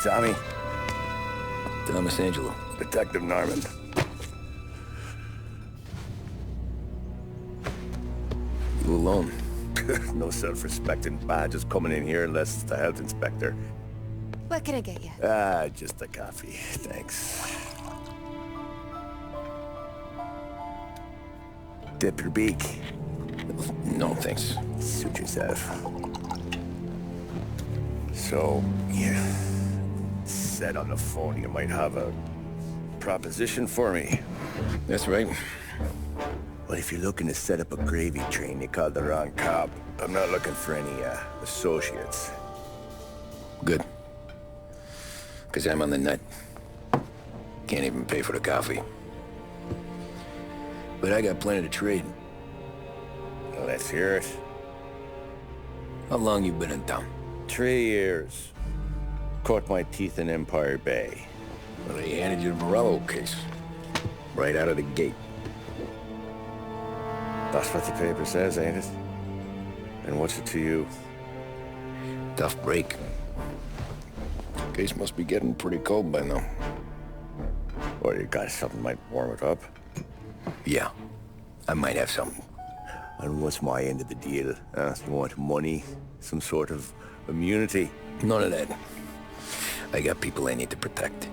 Tommy. Thomas Angelo. Detective Norman. You alone? No self-respecting badges coming in here unless it's the health inspector. What can I get you? Just a coffee. Thanks. Dip your beak. No, thanks. Suit yourself. So, you said on the phone you might have a proposition for me. That's right. Well, if you're looking to set up a gravy train, you called the wrong cop. I'm not looking for any, associates. Good. Because I'm on the nut. Can't even pay for the coffee. But I got plenty to trade. Well, let's hear it. How long you been in town? 3 years. Caught my teeth in Empire Bay. Well, they handed you the Morello case. Right out of the gate. That's what the paper says, ain't it? And what's it to you? Tough break. Case must be getting pretty cold by now. Or you got something might warm it up? Yeah, I might have something. And what's my end of the deal? You want money? Some sort of immunity? None of that. I got people I need to protect.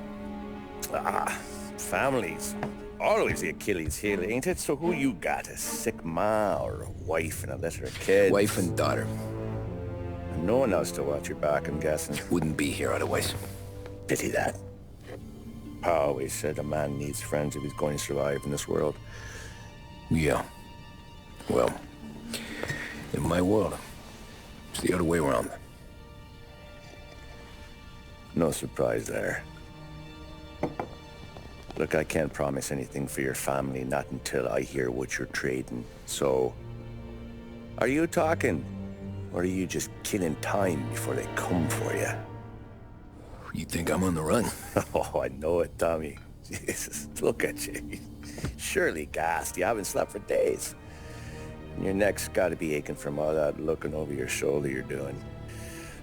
Families. Always the Achilles heel, ain't it? So who you got? A sick ma or a wife and a litter of kids? Wife and daughter. And no one else to watch your back, I'm guessing. Wouldn't be here otherwise. Pity that. Pa always said a man needs friends if he's going to survive in this world. Yeah. Well, in my world, it's the other way around. No surprise there. Look, I can't promise anything for your family, not until I hear what you're trading. So, are you talking? Or are you just killing time before they come for you? You think I'm on the run? Oh, I know it, Tommy. Jesus, look at you. Surely gassed. You haven't slept for days. And your neck's got to be aching from all that looking over your shoulder you're doing.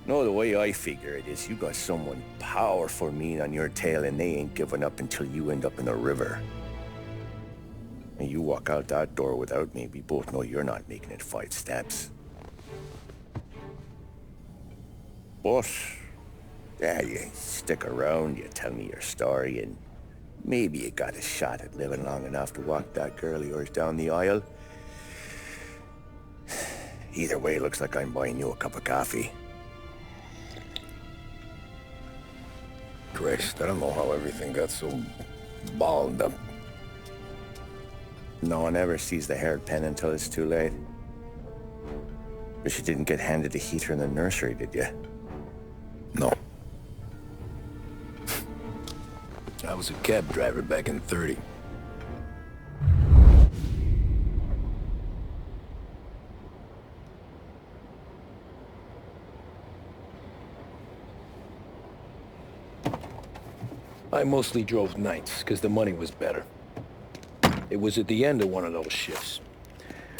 No, the way I figure it is you got someone powerful mean on your tail and they ain't giving up until you end up in the river. And you walk out that door without me, we both know you're not making it 5 steps. But, yeah, you stick around, you tell me your story, and maybe you got a shot at living long enough to walk that girl of yours down the aisle. Either way, it looks like I'm buying you a cup of coffee. Christ, I don't know how everything got so balled up. No one ever sees the haired pen until it's too late. But you didn't get handed a heater in the nursery, did you? No. I was a cab driver back in '30. I mostly drove nights, because the money was better. It was at the end of one of those shifts,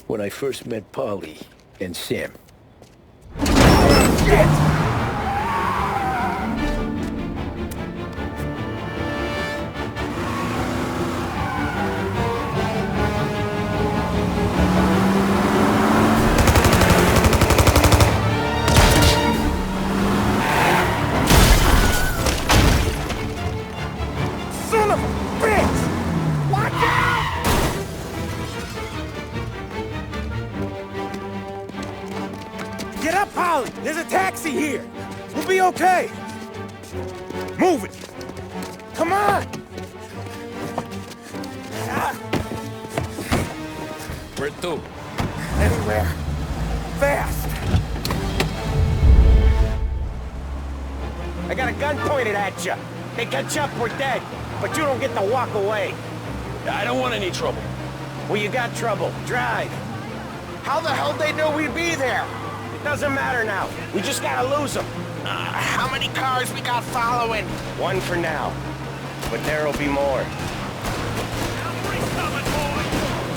when I first met Polly and Sam. Shit! Get up, Polly! There's a taxi here! We'll be okay! Move it! Come on! Where to? Anywhere. Fast! I got a gun pointed at you. They catch up, we're dead. But you don't get to walk away. I don't want any trouble. Well, you got trouble. Drive. How the hell they know we'd be there? It doesn't matter now. We just gotta lose them. How many cars we got following? One for now. But there'll be more.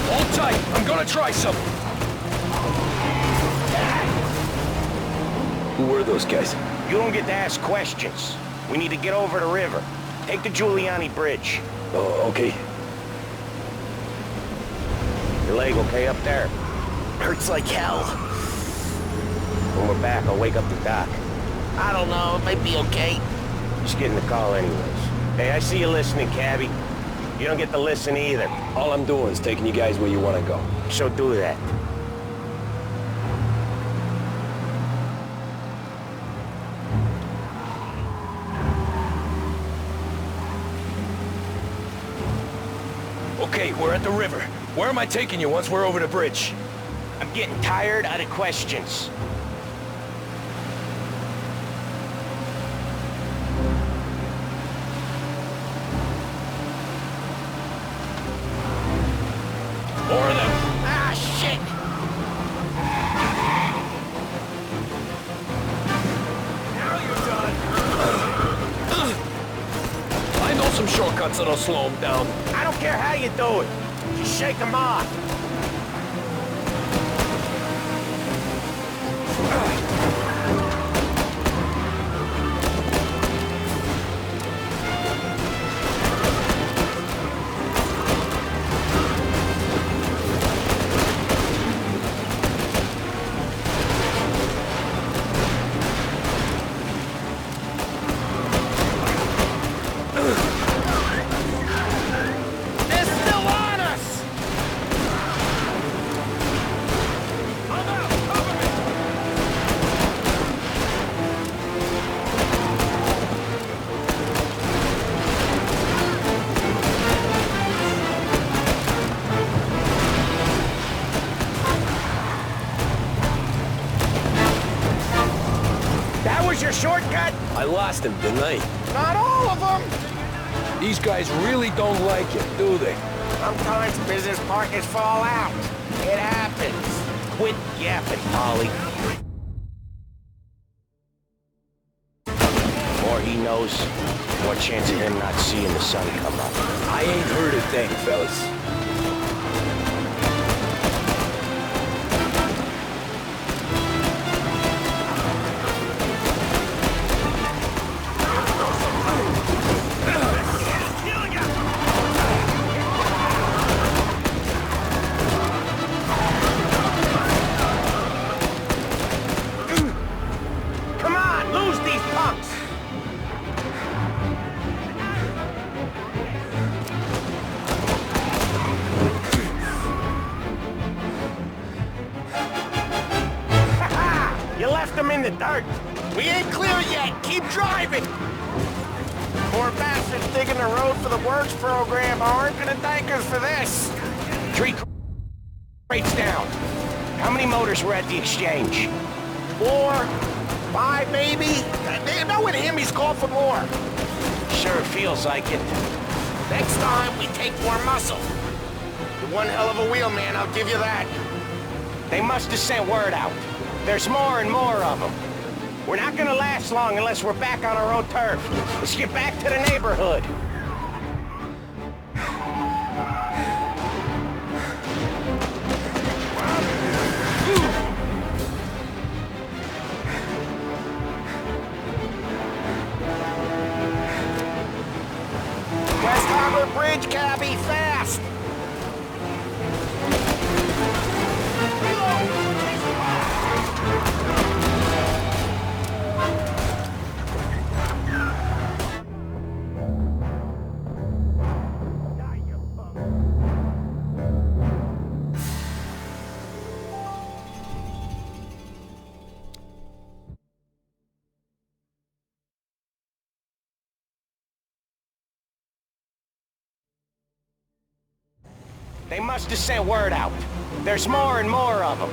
Hold tight. I'm gonna try something. Who were those guys? You don't get to ask questions. We need to get over the river. Take the Giuliani Bridge. Oh, okay. Your leg okay up there? Hurts like hell. When we're back, I'll wake up the doc. I don't know, it might be okay. Just getting the call anyways. Hey, I see you listening, cabbie. You don't get to listen either. All I'm doing is taking you guys where you want to go. So do that. Okay, we're at the river. Where am I taking you once we're over the bridge? I'm getting tired of the questions. More of them. Ah, shit! Now you're done. I know some shortcuts that'll slow them down. I don't care how you do it. Just shake them off. Your shortcut? I lost him, didn't I? Not all of them. These guys really don't like it, do they? Sometimes business partners fall out. It happens. Quit yapping, Polly. More he knows, more chance of him not seeing the sun come up. I ain't heard a thing, fellas. Them in the dirt. We ain't clear yet. Keep driving. Poor bastards digging the road for the works program aren't gonna thank us for this. 3 crates down. How many motors were at the exchange? 4, 5 maybe. No, with him, he's called for more. Sure feels like it. Next time, we take more muscle. You're one hell of a wheelman, I'll give you that. They must have sent word out. There's more and more of them. We're not gonna last long unless we're back on our own turf. Let's get back to the neighborhood. West Harbor Bridge, cabbie, fast! They must have sent word out. There's more and more of them.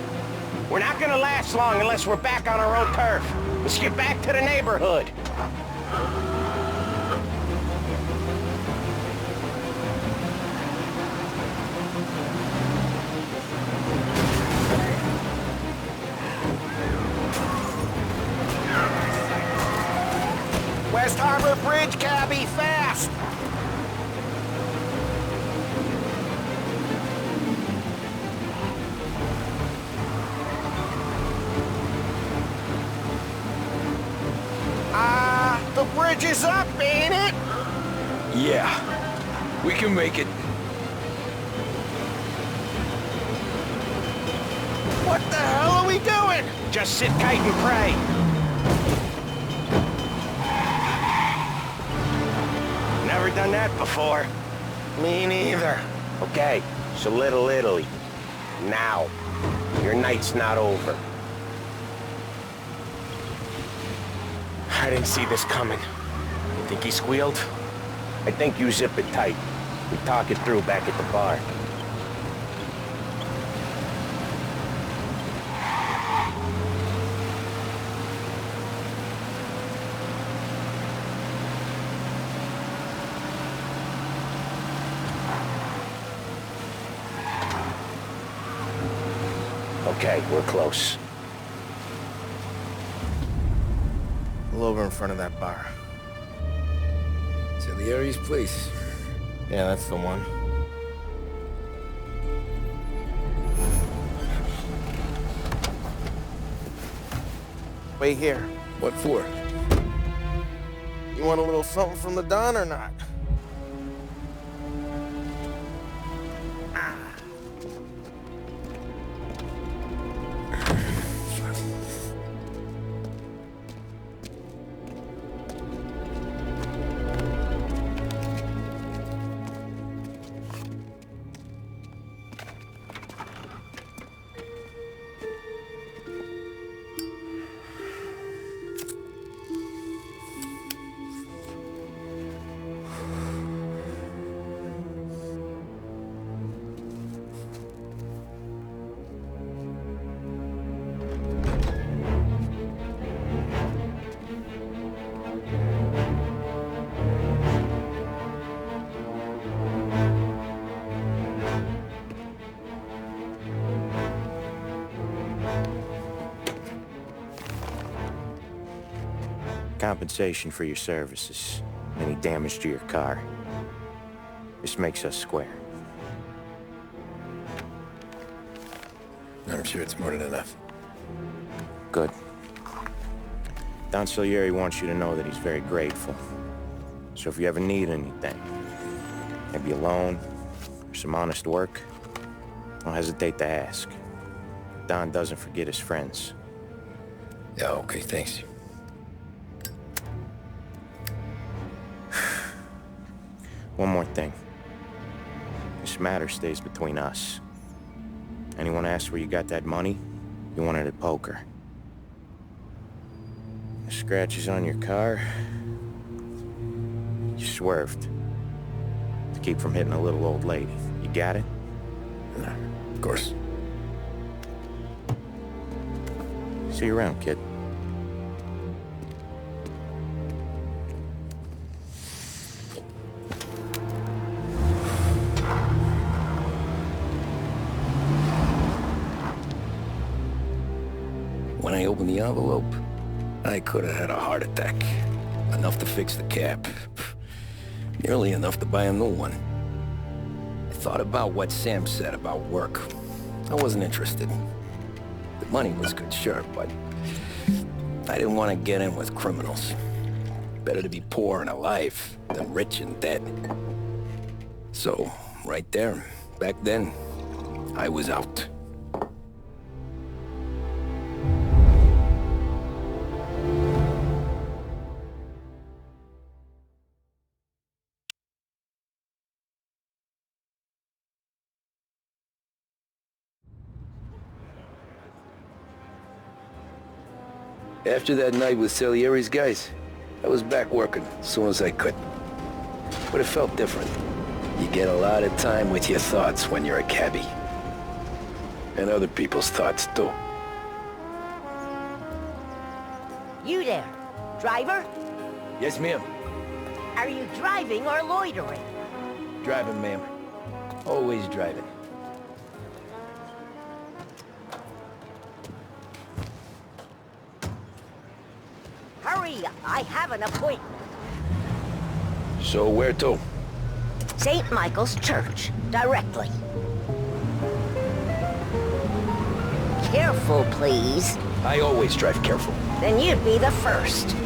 We're not gonna last long unless we're back on our own turf. Let's get back to the neighborhood. West Harbor Bridge, cabbie, fast! The bridge is up, ain't it? Yeah, we can make it. What the hell are we doing? Just sit tight and pray. Never done that before. Me neither. Okay, so Little Italy. Now. Your night's not over. I didn't see this coming. You think he squealed? I think you zip it tight. We talk it through back at the bar. Okay, we're close. Pull over in front of that bar. Salieri's place. Yeah, that's the one. Wait here. What for? You want a little something from the Don or not? Compensation for your services. Any damage to your car. This makes us square. I'm sure it's more than enough. Good. Don Salieri wants you to know that he's very grateful. So if you ever need anything, maybe a loan or some honest work, don't hesitate to ask. Don doesn't forget his friends. Yeah, okay, thanks. One more thing. This matter stays between us. Anyone asks where you got that money, you want it at poker. The scratches on your car, you swerved. To keep from hitting a little old lady. You got it? Of course. See you around, kid. When I opened the envelope, I could have had a heart attack. Enough to fix the cap. Nearly enough to buy a new one. I thought about what Sam said about work. I wasn't interested. The money was good, sure, but I didn't want to get in with criminals. Better to be poor and alive than rich and dead. So, right there, back then, I was out. After that night with Salieri's guys, I was back working as soon as I could. But it felt different. You get a lot of time with your thoughts when you're a cabbie. And other people's thoughts, too. You there, driver? Yes, ma'am. Are you driving or loitering? Driving, ma'am. Always driving. Hurry up, I have an appointment. So where to? St. Michael's Church, directly. Careful, please. I always drive careful. Then you'd be the first.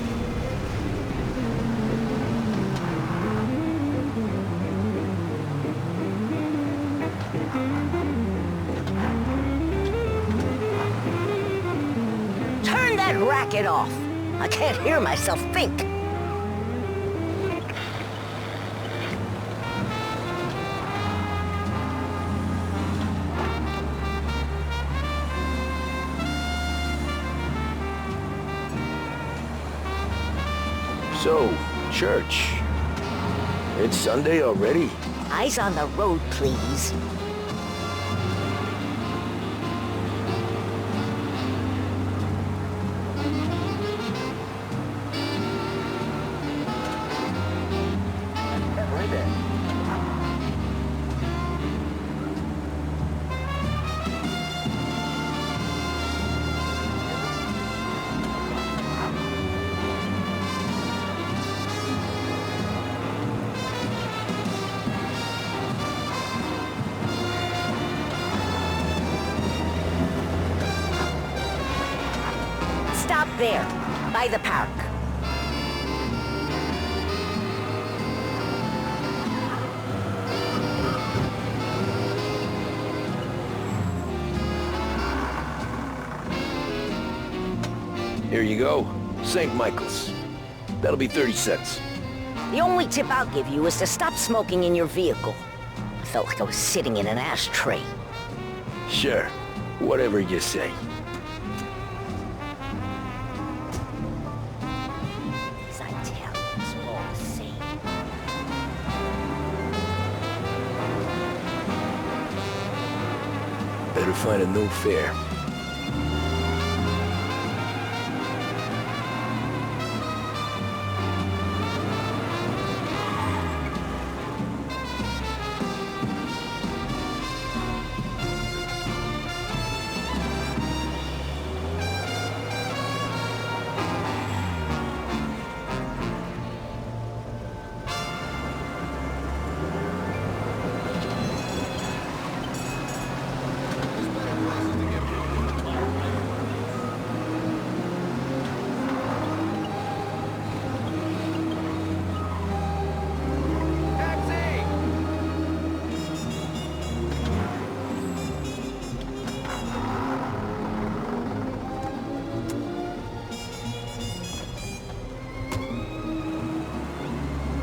that racket off. I can't hear myself think. So, church. It's Sunday already? Eyes on the road, please. Stop there, by the park. Here you go. St. Michael's. That'll be 30 cents. The only tip I'll give you is to stop smoking in your vehicle. I felt like I was sitting in an ashtray. Sure. Whatever you say. As I tell you, it's all the same. Better find a new fare.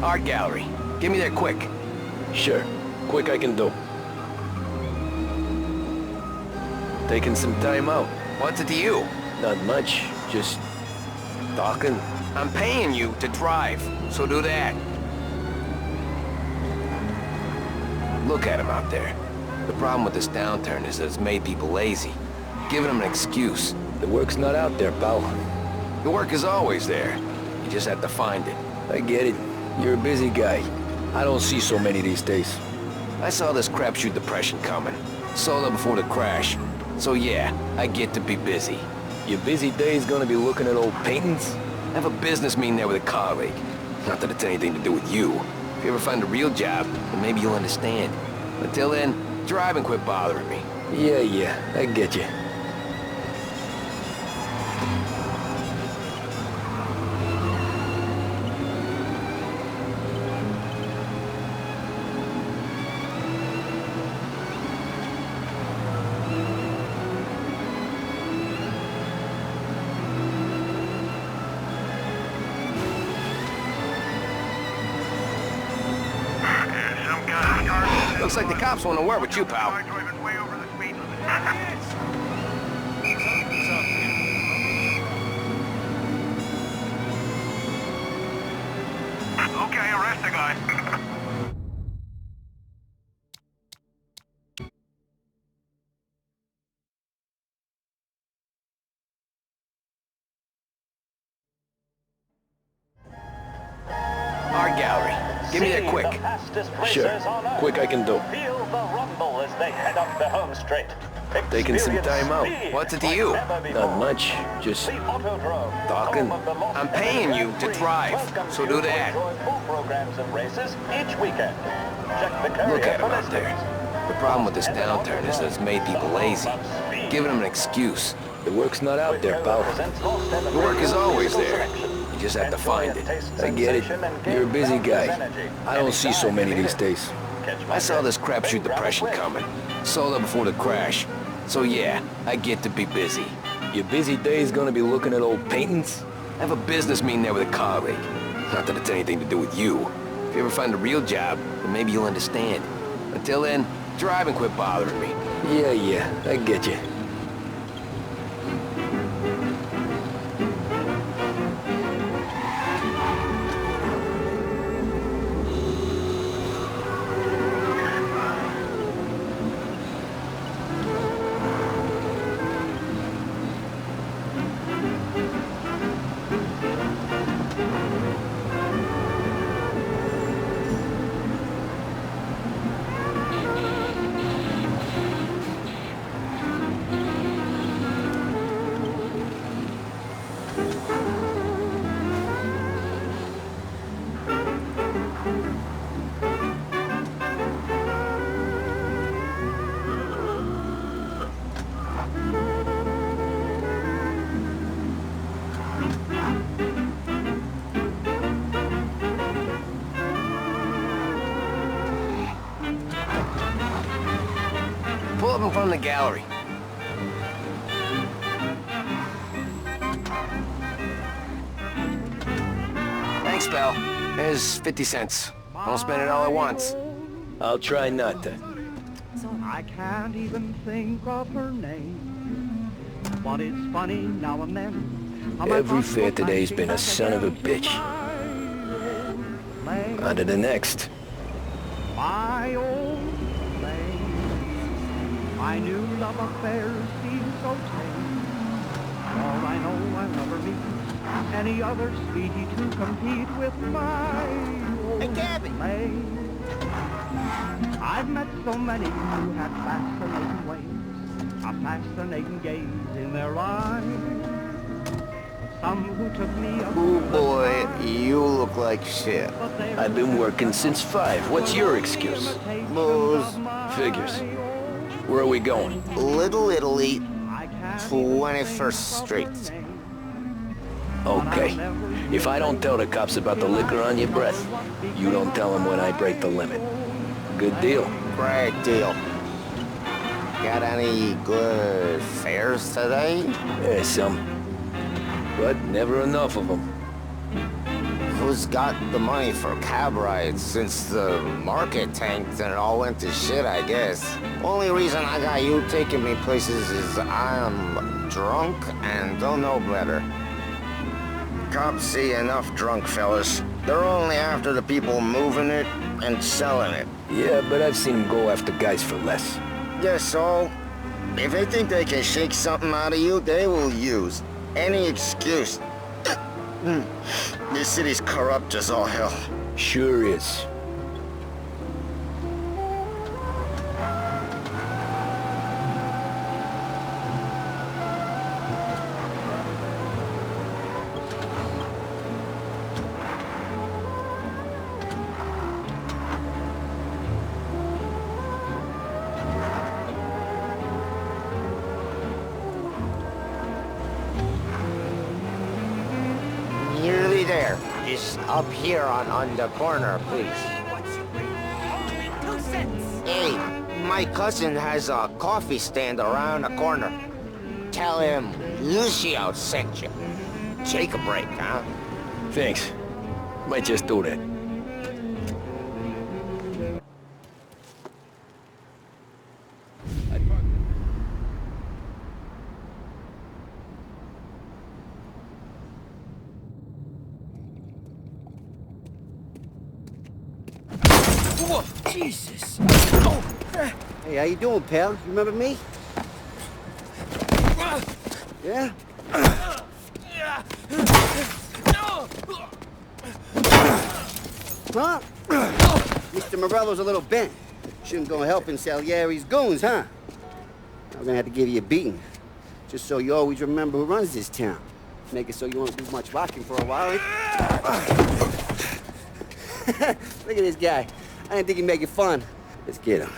Art gallery. Get me there quick. Sure. Quick I can do. Taking some time out. What's it to you? Not much. Just talking. I'm paying you to drive, so do that. Look at him out there. The problem with this downturn is that it's made people lazy. Giving them an excuse. The work's not out there, pal. The work is always there. You just have to find it. I get it. You're a busy guy. I don't see so many these days. I saw this crapshoot depression coming. Saw it before the crash. So yeah, I get to be busy. Your busy day's gonna be looking at old paintings? I have a business meeting there with a colleague. Not that it's anything to do with you. If you ever find a real job, then maybe you'll understand. Until then, drive and quit bothering me. Yeah, I get you. Looks like the cops want to work with you, pal. Okay, arrest the guy. Art gallery. Get me there quick. Sure. Quick I can do. Feel the rumble as they head up the home straight. Taking some time out. What's it to you? Not much. Just talking. I'm paying you to drive, so do that. Programs and races each weekend. Check the Look at him out there. The problem with this downturn is that it's made people lazy. Giving them an excuse. The work's not out there, pal. The work is always there. You just have to find it. I get it. You're a busy guy. I don't see so many these days. I saw this crapshoot depression coming. Saw it before the crash. So yeah, I get to be busy. Your busy day's gonna be looking at old paintings? I have a business meeting there with a colleague. Not that it's anything to do with you. If you ever find a real job, then maybe you'll understand. Until then, drive and quit bothering me. Yeah, I get you. Pull up in front of the gallery. Thanks, pal. There's 50 cents. Don't spend it all at once. I'll try not to. I can't even think of her name. But it's funny now and then. Every fair today's been a son of a bitch. On to the next. My old flame. My new love affairs seem so tame. For I know I'll never meet any other sweetie to compete with my old flame. I've met so many who had fascinating ways, a fascinating gaze in their eyes. Some who took me up. Oh boy, you look like shit. I've been working since 5. What's your excuse? Booze. Figures. Where are we going? Little Italy, 21st Street. Okay. If I don't tell the cops about the liquor on your breath, you don't tell them when I break the limit. Good deal. Great deal. Got any good fares today? Yeah, some. But never enough of them. Who's got the money for cab rides since the market tanked and it all went to shit, I guess? Only reason I got you taking me places is I'm drunk and don't know better. Cops see enough drunk fellas. They're only after the people moving it and selling it. Yeah, but I've seen them go after guys for less. Guess so. If they think they can shake something out of you, they will use any excuse. This city's corrupt as all hell. Sure is. Nearly there. Just up here on the corner, please. Hey, my cousin has a coffee stand around the corner. Tell him Lucio sent you. Take a break, huh? Thanks. Might just do that. Whoa, Jesus! Oh. Hey, how you doing, pal? You remember me? Yeah? Huh? Mr. Morello's a little bent. Shouldn't go helping Salieri's goons, huh? I'm gonna have to give you a beating. Just so you always remember who runs this town. Make it so you won't do much rocking for a while. Look at this guy. I didn't think he'd make it fun. Let's get him.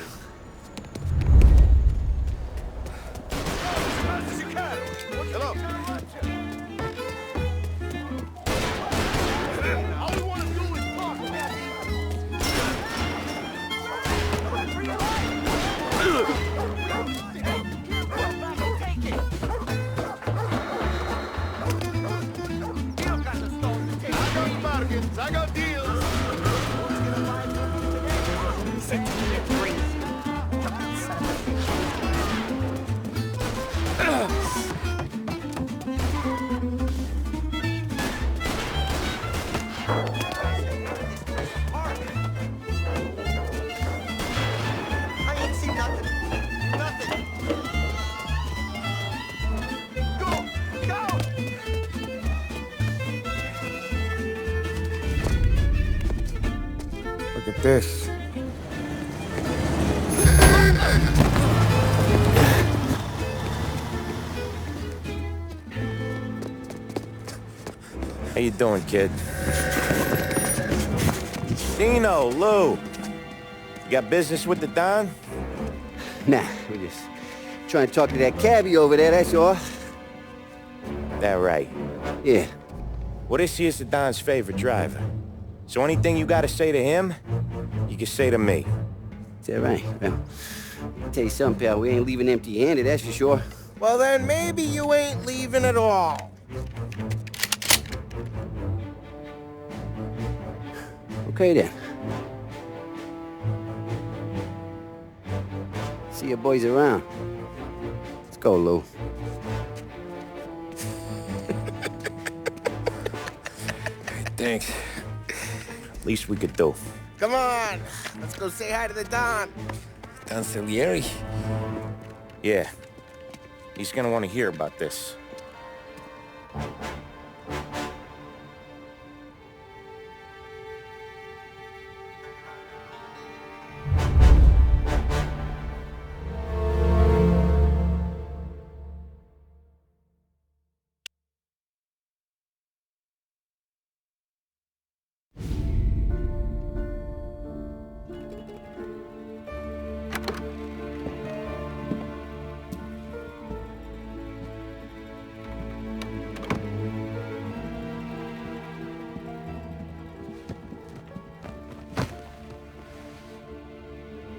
this. How you doing, kid? Dino, Lou. You got business with the Don? Nah, we just trying to talk to that cabbie over there, that's all. That right. Yeah. Well, this here's the Don's favorite driver. So anything you gotta say to him, you can say to me. Is that right? Well, I'll tell you something, pal. We ain't leaving empty-handed, that's for sure. Well, then maybe you ain't leaving at all. Okay, then. See your boys around. Let's go, Lou. Thanks. Least we could do. Come on, let's go say hi to the Don. Don Salieri? Yeah. He's gonna want to hear about this.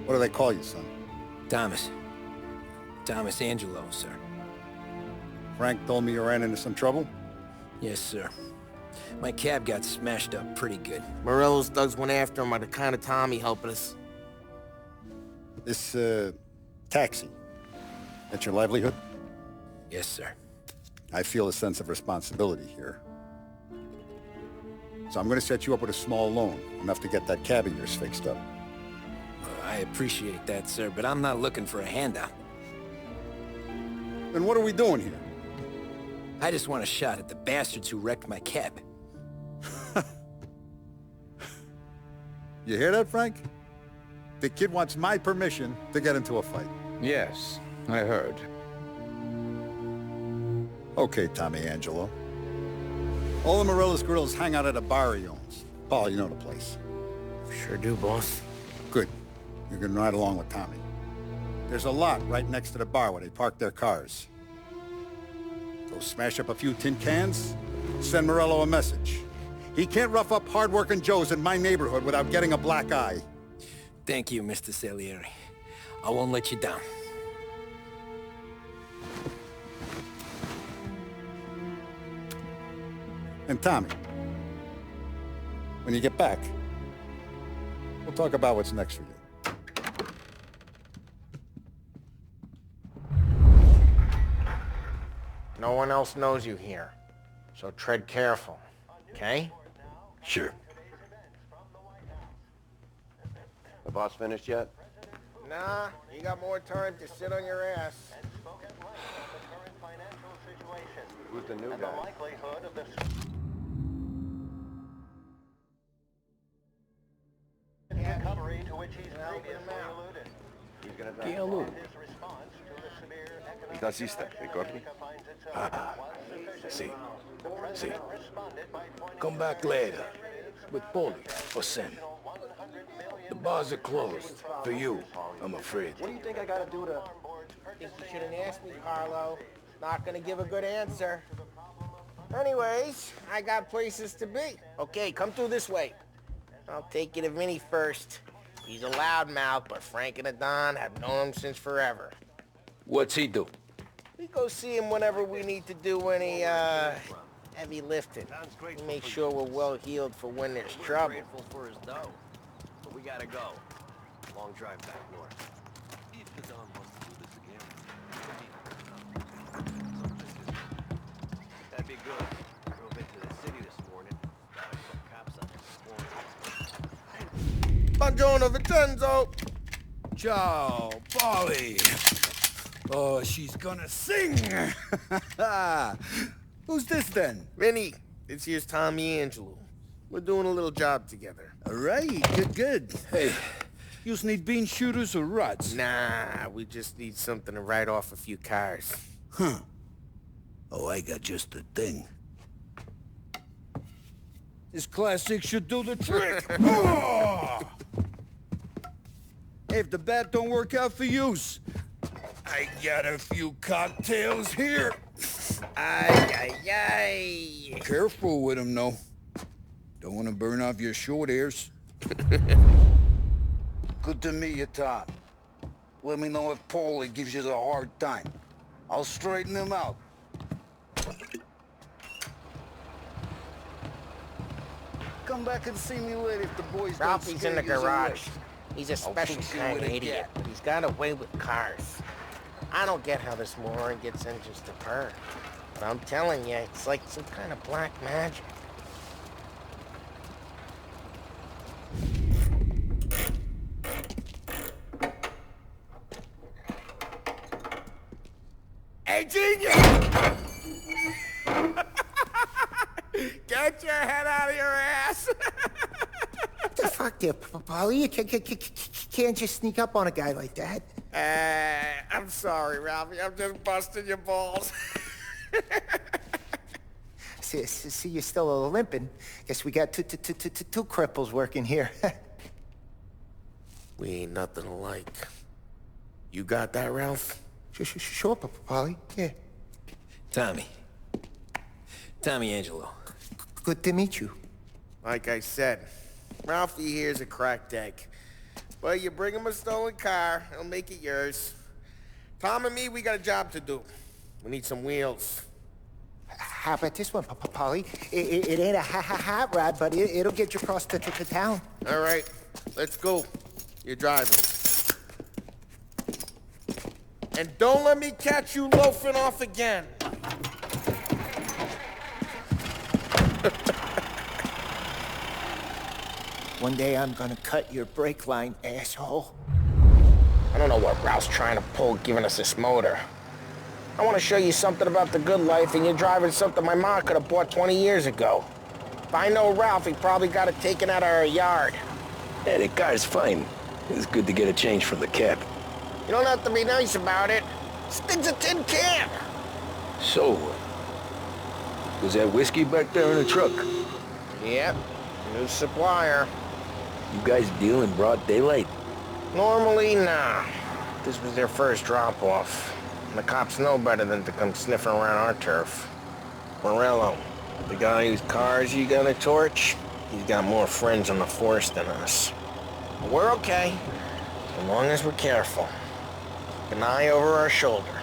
What do they call you, son? Thomas. Tommy Angelo, sir. Frank told me you ran into some trouble? Yes, sir. My cab got smashed up pretty good. Morello's thugs went after him on account of Tommy helping us. This, taxi, that's your livelihood? Yes, sir. I feel a sense of responsibility here. So I'm gonna set you up with a small loan, enough to get that cab of yours fixed up. I appreciate that, sir, but I'm not looking for a handout. Then what are we doing here? I just want a shot at the bastards who wrecked my cab. You hear that, Frank? The kid wants my permission to get into a fight. Yes, I heard. Okay, Tommy Angelo. All the Morello's girls hang out at a bar he owns. Paul, you know the place. Sure do, boss. Good. You can ride along with Tommy. There's a lot right next to the bar where they park their cars. Go smash up a few tin cans, send Morello a message. He can't rough up hard-working Joes in my neighborhood without getting a black eye. Thank you, Mr. Salieri. I won't let you down. And Tommy, when you get back, we'll talk about what's next for you. No one else knows you here, so tread careful, okay? Sure. The boss finished yet? Nah, you got more time to sit on your ass. Who's the new guy? Recovery to which he's previously alluded. He's gonna die. His response to the severe economic Taxista, ricordi? Ah, See. Come back later. With Poli or Sen. The bars are closed. For you, I'm afraid. What do you think I gotta do to... Think you shouldn't ask me, Carlo. Not gonna give a good answer. Anyways, I got places to be. Okay, come through this way. I'll take you to Vinny first. He's a loudmouth, but Frank and the Don have known him since forever. What's he do? We go see him whenever we need to do any, heavy lifting. We make sure we're well healed for when there's trouble. Grateful for his dough, but we gotta go. Long drive back north. If the Don wants to do this again, that'd be good. Drove into the city this morning. Got a couple cops on the Buongiorno, Vincenzo! Ciao, Polly. Oh, she's gonna sing. Who's this then? Vinny, this here's Tommy Angelo. We're doing a little job together. All right, good. Hey, you just need bean shooters or rods? Nah, we just need something to write off a few cars. Huh. Oh, I got just the thing. This classic should do the trick. Oh! Hey, if the bat don't work out for yous, I got a few cocktails here. Ay. Careful with them, though. Don't want to burn off your short hairs. Good to meet you, Tom. Let me know if Paulie gives you the hard time. I'll straighten him out. Come back and see me later if the boys Ralphie's in the garage. He's a I'll special fix you kind with of a idiot, gat. but he's got a way with cars. I don't get how this moron gets engines to purr. But I'm telling you, it's like some kind of black magic. Hey, genius! Get your head out of your ass! What the fuck there, Paulie? You can't just sneak up on a guy like that. I'm sorry, Ralphie. I'm just busting your balls. See, you're still limping. Guess we got two cripples working here. We ain't nothing alike. You got that, Ralph? Sure, Paulie. Yeah. Tommy Angelo. Good to meet you. Like I said, Ralphie here's a cracked egg. But you bring him a stolen car, he'll make it yours. Tom and me, we got a job to do. We need some wheels. How about this one, Paulie? It ain't a hot rod, but it'll get you across to town. All right, let's go. You're driving. And don't let me catch you loafing off again. One day I'm gonna cut your brake line, asshole. I don't know what Ralph's trying to pull giving us this motor. I want to show you something about the good life, and you're driving something my mom could have bought 20 years ago. If I know Ralph, he probably got it taken out of our yard. Yeah, the car's fine. It's good to get a change from the cab. You don't have to be nice about it. Spins a tin can. So, was that whiskey back there in the truck? Yep, new supplier. You guys deal in broad daylight? Normally, nah. This was their first drop-off. The cops know better than to come sniffing around our turf. Morello, the guy whose cars you gonna torch, he's got more friends on the force than us. But we're okay, as long as we're careful. Keep an eye over our shoulder.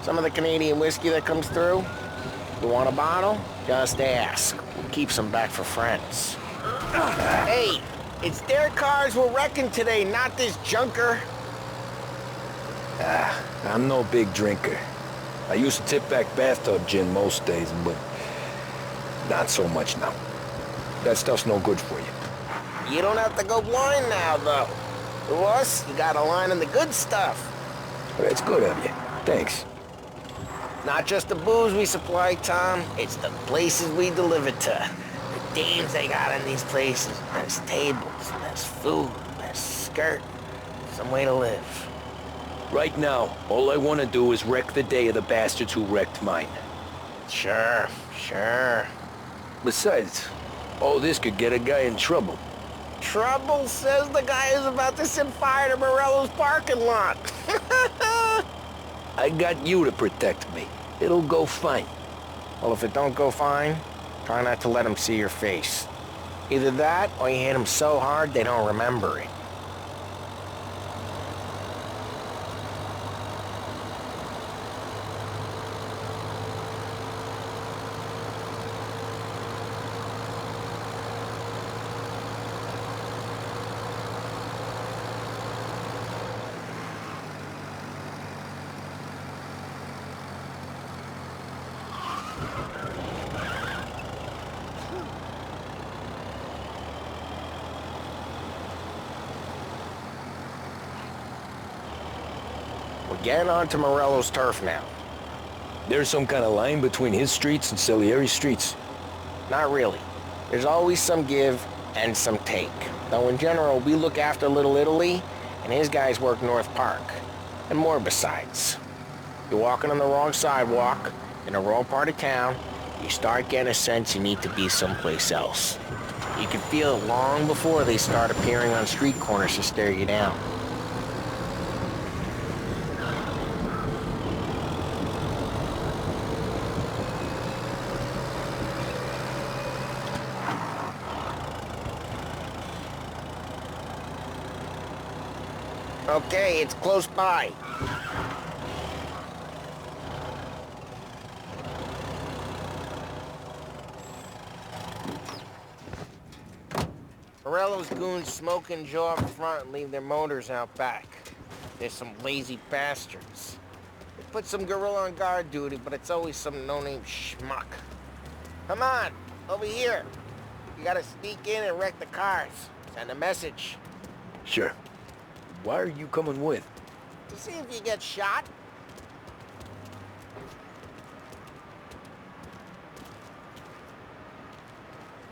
Some of the Canadian whiskey that comes through, you want a bottle? Just ask. We'll keep some back for friends. Hey, it's their cars we're wrecking today, not this junker. I'm no big drinker. I used to tip back bathtub gin most days, but not so much now. That stuff's no good for you. You don't have to go blind now, though. To us, you got a line in the good stuff. Well, that's good of you. Thanks. Not just the booze we supply, Tom. It's the places we deliver to. The dames they got in these places. There's tables, there's food, there's skirt. Some way to live. Right now, all I want to do is wreck the day of the bastards who wrecked mine. Sure. Besides, all this could get a guy in trouble. Trouble says the guy is about to set fire to Morello's parking lot. I got you to protect me. It'll go fine. Well, if it don't go fine, try not to let them see your face. Either that, or you hit them so hard they don't remember it. We're getting onto Morello's turf now. There's some kind of line between his streets and Salieri's streets? Not really. There's always some give and some take. Though in general, we look after Little Italy, and his guys work North Park. And more besides. You're walking on the wrong sidewalk, in the wrong part of town, you start getting a sense you need to be someplace else. You can feel it long before they start appearing on street corners to stare you down. Okay, it's close by. Morello's goons smoke and Joe up front and leave their motors out back. There's some lazy bastards. They put some gorilla on guard duty, but it's always some no-name schmuck. Come on, over here. You gotta sneak in and wreck the cars. Send a message. Sure. Why are you coming with? To see if you get shot.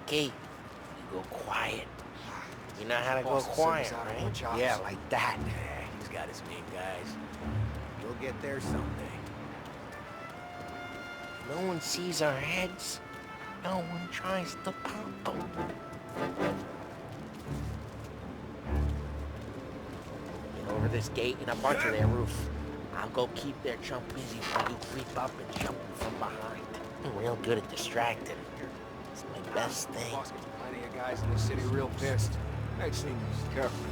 Okay, you go quiet. You know how to go quiet, right? Yeah, like that. Yeah, he's got his main guys. You'll get there someday. No one sees our heads. No one tries to pop them. Get over this gate and a bunch of their roof. I'll go keep their chump busy while you creep up and jump them from behind. I'm real good at distracting. It's my best thing. Boss gets plenty of guys in the city real pissed. Next thing, just careful.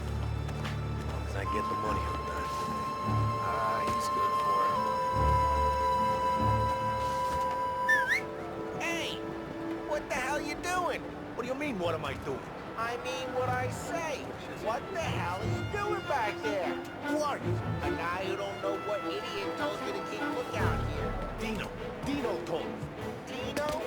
As long as I get the money, I'm done. Ah, he's good for it. Hey! What the hell you doing? What do you mean, what am I doing? I mean what I say. What the hell are you doing back there? Who are you? A guy who don't know what idiot told you to keep lookout here. Dino told me. Dino?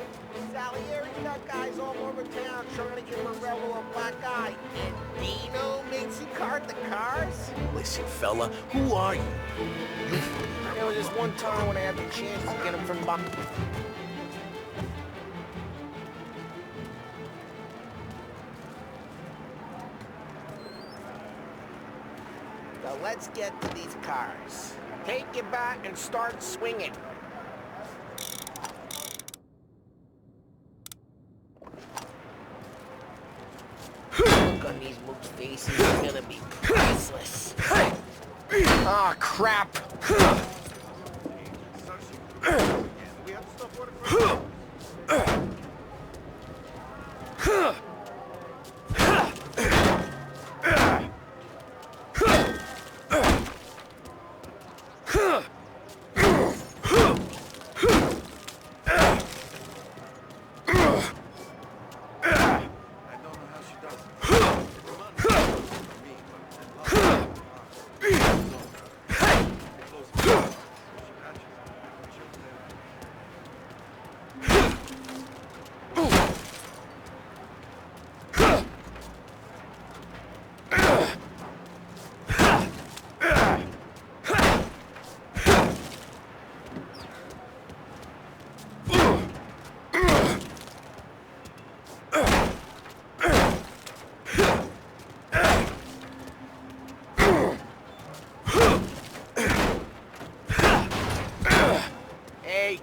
Salieri's got guys all over town trying to give Morello a black eye. And Dino makes you cart the cars? Listen, fella, who are you? There was this one time when I had the chance to get him from behind. Now let's get to these cars. Take it back and start swinging. Look on these mooks' faces is gonna be priceless. Ah, crap!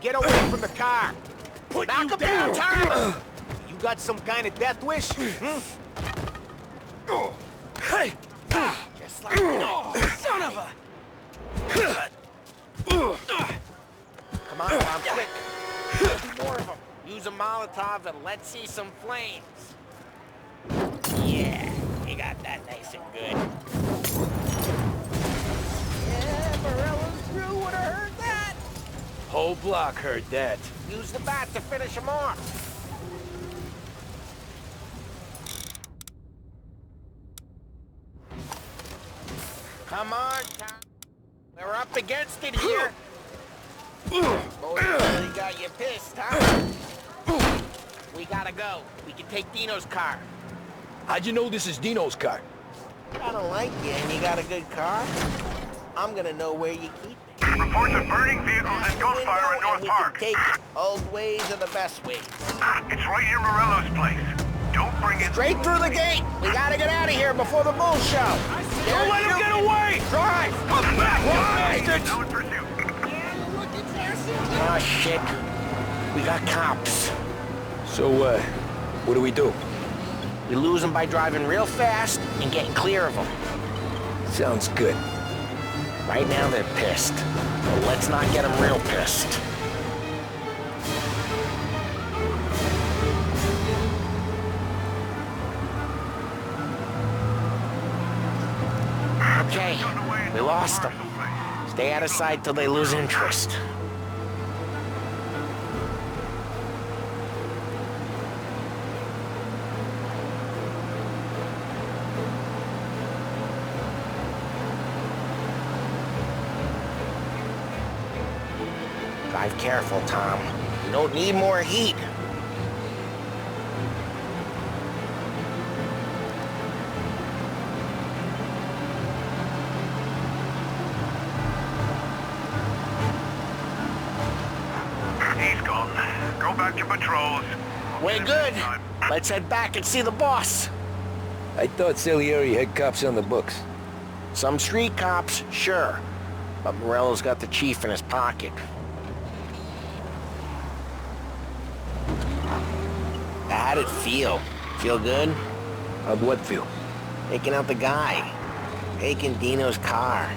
Get away from the car! Knock him down, Tom! You got some kind of death wish? Hey! Just like that. Son of a... Come on, Tom, quick! There'll be more of them. Use a Molotov and let's see some flames. Yeah, you got that nice and good. Yeah, Morello's crew would have heard that! Whole block heard that. Use the bat to finish him off. Come on, Tom. We're up against it here. Boy, you really got you pissed, huh? We gotta go. We can take Dino's car. How'd you know this is Dino's car? I don't like you and you got a good car. I'm gonna know where you keep it. Reports of burning vehicles and gunfire in North Park. Take it. Old ways are the best ways. It's right near Morello's place. bring in... Straight through the gate! We gotta get out of here before the bull show! Don't let him get away! Drive! Come back, you bastards! Now in pursuit. Oh, shit. We got cops. So, what do we do? We lose them by driving real fast and getting clear of them. Sounds good. Right now they're pissed. But let's not get them real pissed. Okay, we lost them. Stay out of sight till they lose interest. Drive careful, Tom. You don't need more heat. He's gone. Go back to patrols. We're good. Let's head back and see the boss. I thought Salieri had cops on the books. Some street cops, sure. But Morello's got the chief in his pocket. How'd it feel? Feel good? How'd what feel? Taking out the guy. Taking Dino's car.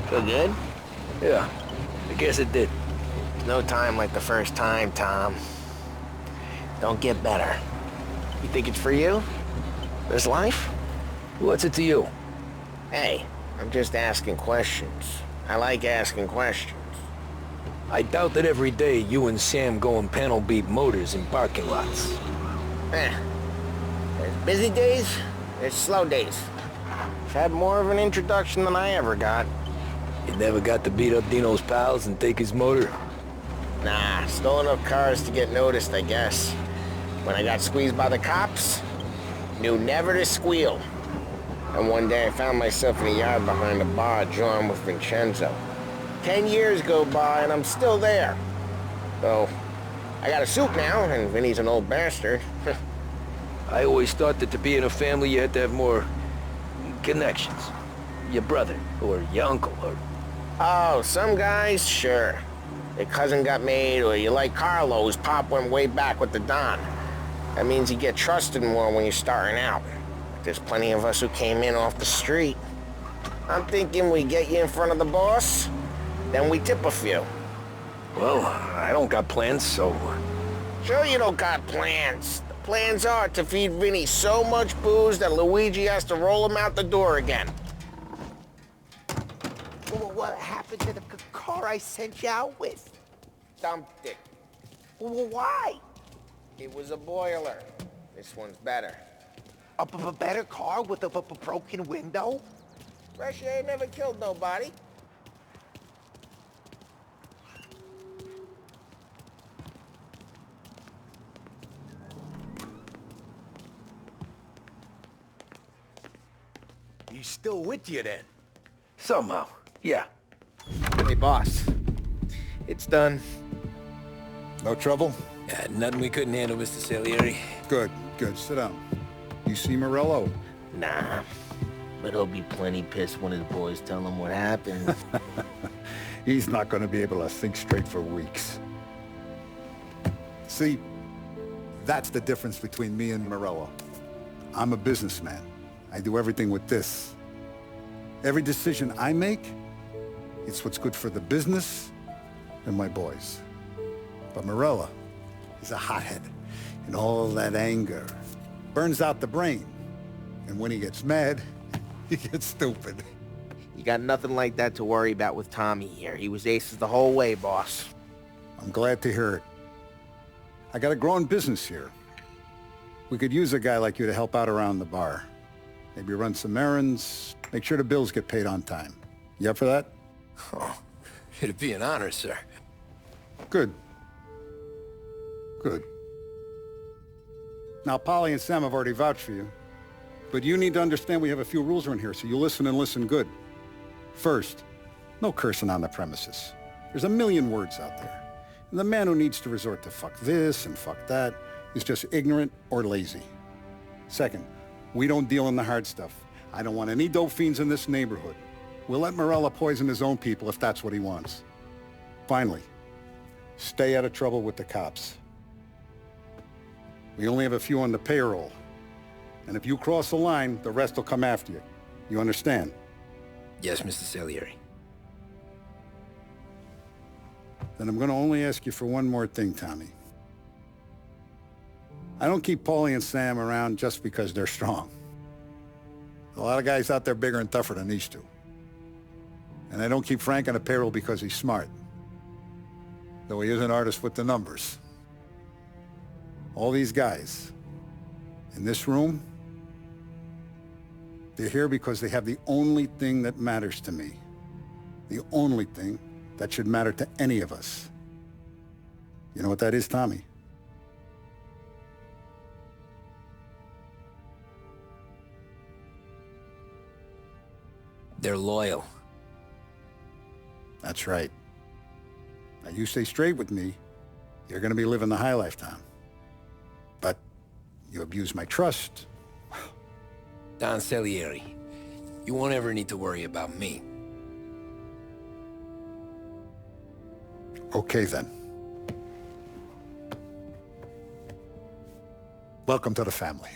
Feel good? Yeah, I guess it did. No time like the first time, Tom. Don't get better. You think it's for you? This life? What's it to you? Hey, I'm just asking questions. I like asking questions. I doubt that every day you and Sam go and panel beat motors in parking lots. There's busy days, there's slow days. I've had more of an introduction than I ever got. You never got to beat up Dino's pals and take his motor? Nah, stole enough cars to get noticed, I guess. When I got squeezed by the cops, knew never to squeal. And one day I found myself in a yard behind a bar drawn with Vincenzo. 10 years go by and I'm still there. So, I got a suit now, and Vinny's an old bastard. I always thought that to be in a family you had to have more connections. Your brother, or your uncle, or... Oh, some guys, sure. Your cousin got made, or you like Carlo, whose pop went way back with the Don. That means you get trusted more when you're starting out. There's plenty of us who came in off the street. I'm thinking we get you in front of the boss, then we tip a few. Well, I don't got plans, so... Sure you don't got plans. The plans are to feed Vinny so much booze that Luigi has to roll him out the door again. What happened to the car I sent you out with? Dumped it. Why? It was a boiler. This one's better. A better car with a broken window? Fresh air never killed nobody. He's still with you then? Somehow, yeah. Hey, boss. It's done. No trouble? Yeah, nothing we couldn't handle, Mr. Salieri. Good, good. Sit down. You see Morello? Nah. But he'll be plenty pissed when his boys tell him what happened. He's not going to be able to think straight for weeks. See, that's the difference between me and Morello. I'm a businessman. I do everything with this. Every decision I make, it's what's good for the business and my boys. But Morello, he's a hothead. And all that anger burns out the brain. And when he gets mad, he gets stupid. You got nothing like that to worry about with Tommy here. He was aces the whole way, boss. I'm glad to hear it. I got a growing business here. We could use a guy like you to help out around the bar. Maybe run some errands, make sure the bills get paid on time. You up for that? Oh, it'd be an honor, sir. Good. Good. Now, Polly and Sam have already vouched for you. But you need to understand we have a few rules around here, so you listen and listen good. First, no cursing on the premises. There's a million words out there. And the man who needs to resort to fuck this and fuck that is just ignorant or lazy. Second, we don't deal in the hard stuff. I don't want any dope fiends in this neighborhood. We'll let Morello poison his own people if that's what he wants. Finally, stay out of trouble with the cops. We only have a few on the payroll. And if you cross the line, the rest will come after you. You understand? Yes, Mr. Salieri. Then I'm going to only ask you for one more thing, Tommy. I don't keep Paulie and Sam around just because they're strong. A lot of guys out there bigger and tougher than these two. And I don't keep Frank on the payroll because he's smart. Though he is an artist with the numbers. All these guys in this room, they're here because they have the only thing that matters to me. The only thing that should matter to any of us. You know what that is, Tommy? They're loyal. That's right. Now you stay straight with me, you're gonna be living the high life, Tom. But you abuse my trust. Don Salieri, you won't ever need to worry about me. Okay, then. Welcome to the family.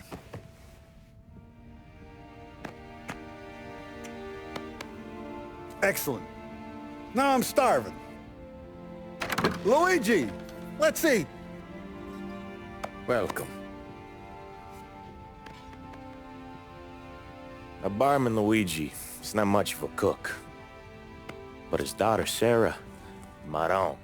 Excellent. Now I'm starving. Luigi, let's eat. Welcome. A barman Luigi is not much of a cook. But his daughter Sarah, Maron.